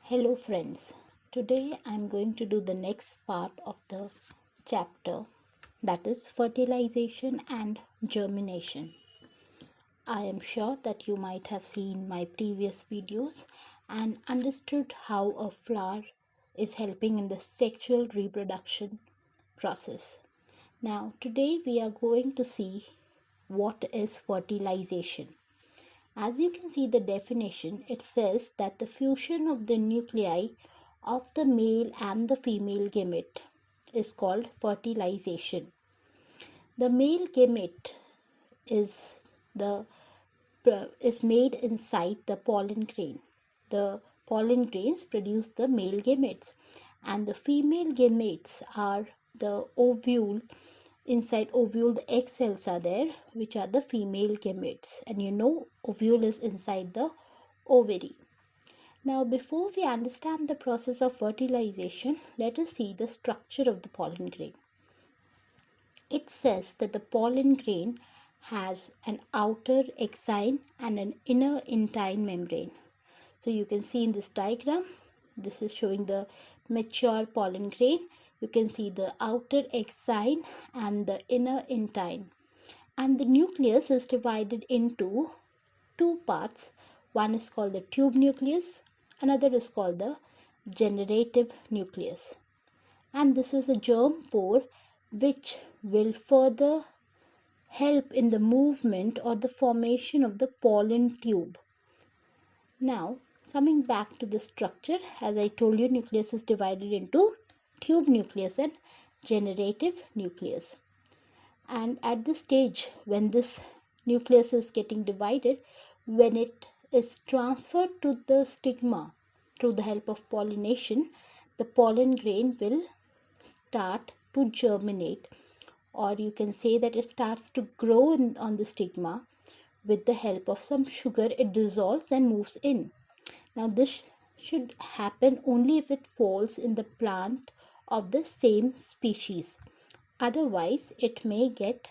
Hello friends, today I am going to do the next part of the chapter, that is fertilization and germination. I am sure that you might have seen my previous videos and understood how a flower is helping in the sexual reproduction process. Now today we are going to see what is fertilization. As you can see the definition, it says that the fusion of the nuclei of the male and the female gamete is called fertilization. The male gamete is made inside the pollen grain. The pollen grains produce the male gametes, and the female gametes are the ovule. Inside ovule, the egg cells are there, which are the female gametes, and ovule is inside the ovary. Now, before we understand the process of fertilization, let us see the structure of the pollen grain. It says that the pollen grain has an outer exine and an inner intine membrane. So you can see in this diagram, this is showing the mature pollen grain. You can see the outer exine and the inner intine. And the nucleus is divided into two parts. One is called the tube nucleus, another is called the generative nucleus. And this is a germ pore which will further help in the movement or the formation of the pollen tube. Now, coming back to the structure, as I told you, nucleus is divided into tube nucleus and generative nucleus. And at this stage, when this nucleus is getting divided, when it is transferred to the stigma through the help of pollination, the pollen grain will start to germinate, or you can say that it starts to grow on the stigma. With the help of some sugar, it dissolves and moves in. Now this should happen only if it falls in the plant of the same species. Otherwise, it may get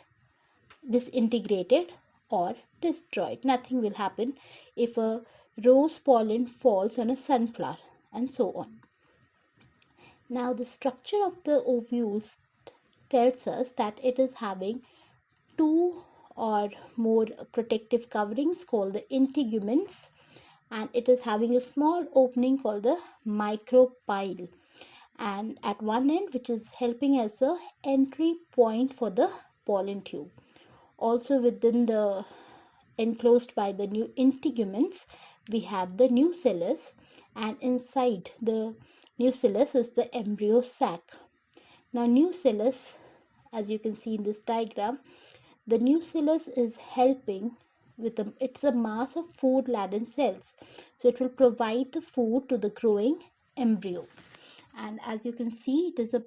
disintegrated or destroyed. Nothing will happen if a rose pollen falls on a sunflower, and so on. Now the structure of the ovules tells us that it is having two or more protective coverings called the integuments, and it is having a small opening called the micropyle, and at one end, which is helping as a entry point for the pollen tube. Also within the enclosed by the new integuments, we have the nucellus, and inside the nucellus is the embryo sac. Now nucellus, as you can see in this diagram, the nucellus is helping with it's a mass of food laden cells, so it will provide the food to the growing embryo. And as you can see, it is a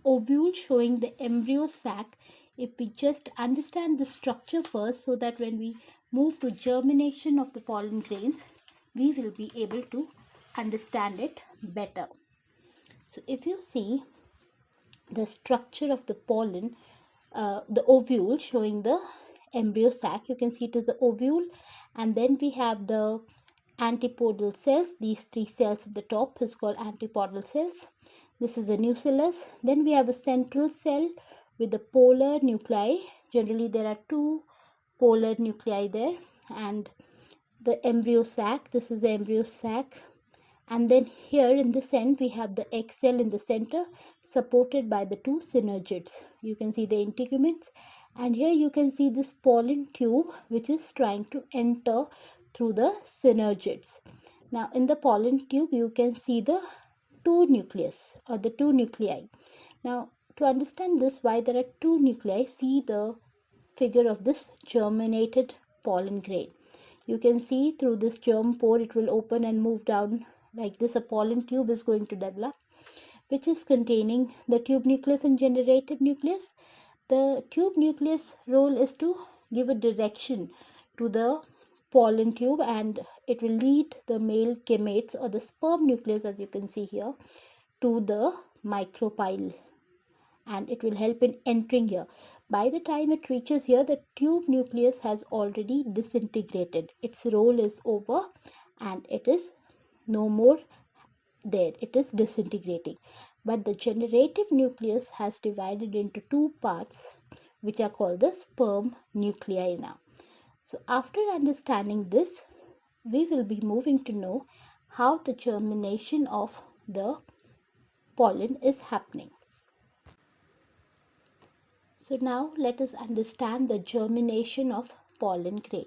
ovule showing the embryo sac. If we just understand the structure first, so that when we move to germination of the pollen grains, we will be able to understand it better. So if you see the structure of the pollen, the ovule showing the embryo sac, you can see it is the ovule, and then we have the antipodal cells. These three cells at the top is called antipodal cells. This is the nucellus. Then we have a central cell with the polar nuclei. Generally there are two polar nuclei there, and the embryo sac. This is the embryo sac. And then here in this end, we have the egg cell in the center, supported by the two synergids. You can see the integuments, and here you can see this pollen tube, which is trying to enter through the synergids. Now in the pollen tube, you can see the two nucleus or the two nuclei. Now to understand this, why there are two nuclei, see the figure of this germinated pollen grain. You can see through this germ pore, it will open and move down like this. A pollen tube is going to develop, which is containing the tube nucleus and generative nucleus. The tube nucleus role is to give a direction to the pollen tube, and it will lead the male gametes or the sperm nucleus, as you can see here, to the micropyle, and it will help in entering here. By the time it reaches here, the tube nucleus has already disintegrated. Its role is over and it is no more there, it is disintegrating. But the generative nucleus has divided into two parts, which are called the sperm nuclei now. So after understanding this, we will be moving to know how the germination of the pollen is happening. So now let us understand the germination of pollen grain.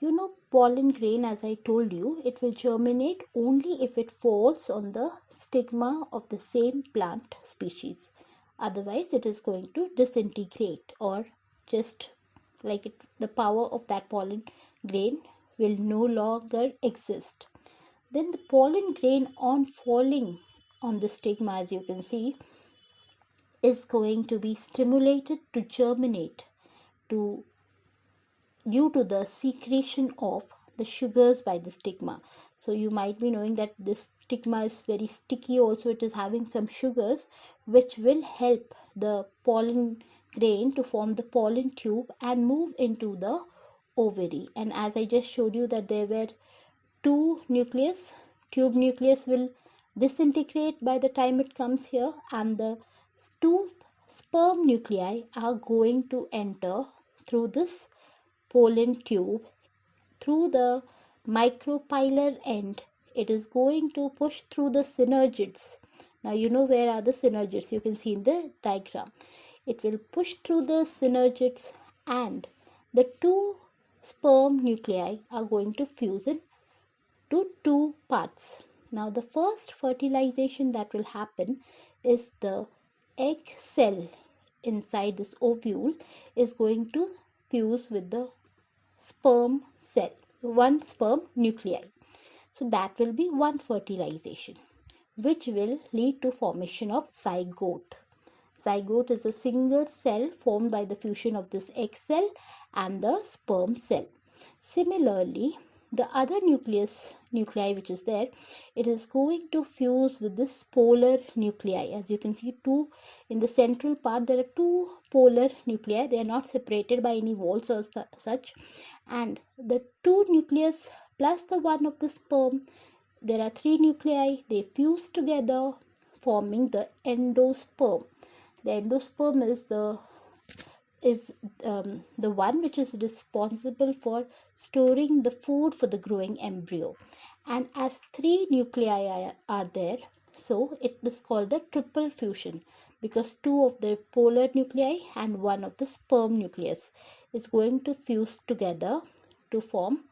You know, pollen grain, as I told you, it will germinate only if it falls on the stigma of the same plant species. Otherwise, it is going to disintegrate, or just like it, the power of that pollen grain will no longer exist. Then the pollen grain, on falling on the stigma, as you can see, is going to be stimulated to germinate to due to the secretion of the sugars by the stigma. So you might be knowing that this stigma is very sticky, also it is having some sugars which will help the pollen grain to form the pollen tube and move into the ovary. And as I just showed you that there were two nucleus, tube nucleus will disintegrate by the time it comes here, and the two sperm nuclei are going to enter through this pollen tube through the micropylar end. It is going to push through the synergids. Now you know where are the synergids, you can see in the diagram. It will push through the synergids and the two sperm nuclei are going to fuse into two parts. Now the first fertilization that will happen is the egg cell inside this ovule is going to fuse with the sperm cell, one sperm nuclei. So that will be one fertilization, which will lead to formation of zygote. Zygote is a single cell formed by the fusion of this egg cell and the sperm cell. Similarly, the other nuclei which is there, it is going to fuse with this polar nuclei. As you can see, two in the central part, there are two polar nuclei. They are not separated by any walls or such, and the two nucleus plus the one of the sperm, there are three nuclei. They fuse together forming the endosperm. The endosperm is the one which is responsible for storing the food for the growing embryo. And as three nuclei are there, so it is called the triple fusion, because two of the polar nuclei and one of the sperm nucleus is going to fuse together to form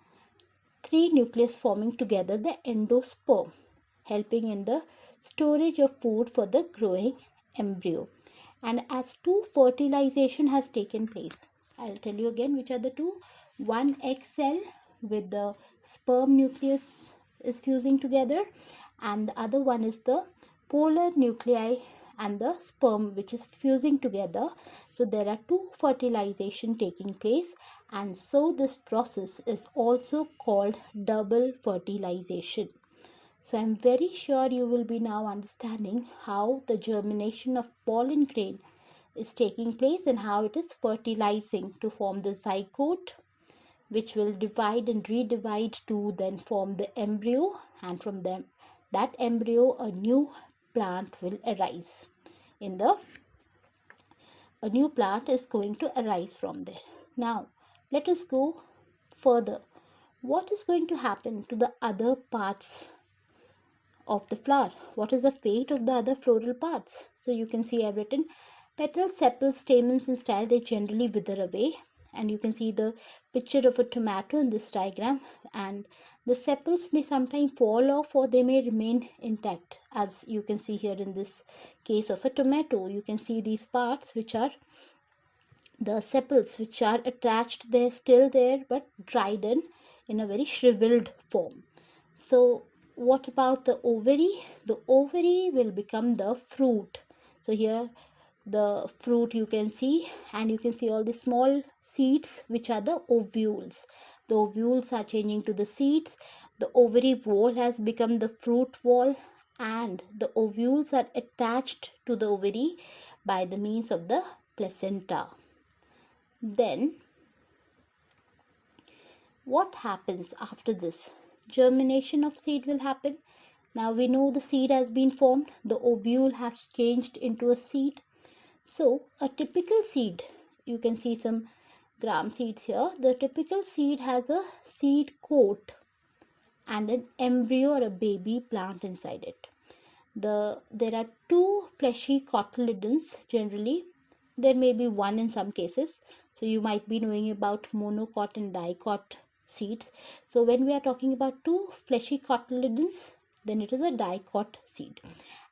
three nucleus, forming together the endosperm, helping in the storage of food for the growing embryo. And as two fertilization has taken place, I'll tell you again which are the two. One egg cell with the sperm nucleus is fusing together, and the other one is the polar nuclei and the sperm which is fusing together. So there are two fertilization taking place, and so this process is also called double fertilization. So I'm very sure you will be now understanding how the germination of pollen grain is taking place and how it is fertilizing to form the zygote, which will divide and redivide to then form the embryo, and from that embryo a new plant will arise. A new plant is going to arise from there. Now let us go further. What is going to happen to the other parts of the flower? What is the fate of the other floral parts? So you can see I've written petals, sepals, stamens and style, they generally wither away. And you can see the picture of a tomato in this diagram, and the sepals may sometimes fall off or they may remain intact. As you can see here in this case of a tomato, you can see these parts which are the sepals which are attached, they're still there but dried in a very shriveled form. So what about the ovary? The ovary will become the fruit. So here the fruit you can see, and you can see all the small seeds which are the ovules. The ovules are changing to the seeds. The ovary wall has become the fruit wall, and the ovules are attached to the ovary by the means of the placenta. Then what happens after this? Germination of seed will happen, Now we know the seed has been formed, the ovule has changed into a seed. So a typical seed, you can see some gram seeds here. The typical seed has a seed coat and an embryo or a baby plant inside it. There are two fleshy cotyledons generally. There may be one in some cases. So you might be knowing about monocot and dicot seeds. So when we are talking about two fleshy cotyledons, then it is a dicot seed.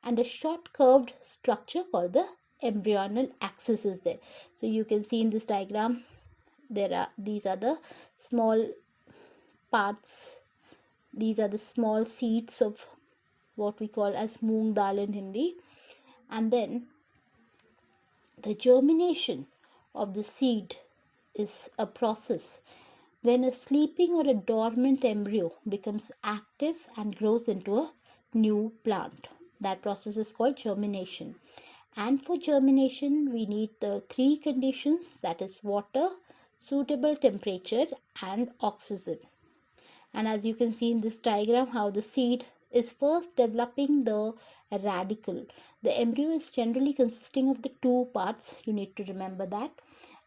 And a short curved structure called the embryonal axis is there. So you can see in this diagram, these are the small parts. These are the small seeds of what we call as moong dal in Hindi. And then the germination of the seed is a process when a sleeping or a dormant embryo becomes active and grows into a new plant. That process is called germination. And for germination, we need the three conditions, that is water, suitable temperature, and oxygen. And as you can see in this diagram, how the seed is first developing the radicle. The embryo is generally consisting of the two parts, you need to remember that.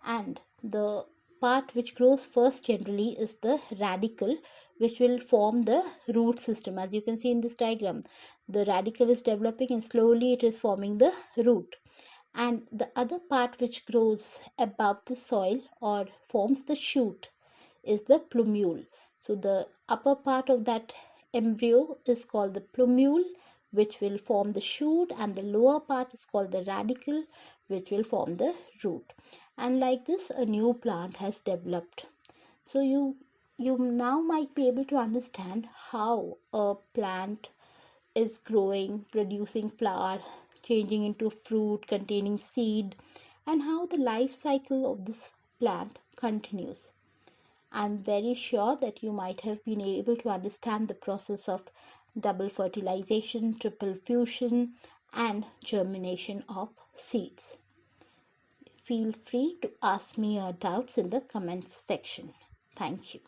And the part which grows first generally is the radicle, which will form the root system. As you can see in this diagram, the radicle is developing and slowly it is forming the root. And the other part which grows above the soil or forms the shoot is the plumule. So the upper part of that embryo is called the plumule, which will form the shoot, and the lower part is called the radicle, which will form the root. And like this, a new plant has developed. So you now might be able to understand how a plant is growing, producing flower, changing into fruit containing seed, and how the life cycle of this plant continues. I'm very sure that you might have been able to understand the process of double fertilization, triple fusion, and germination of seeds. Feel free to ask me your doubts in the comments section. Thank you.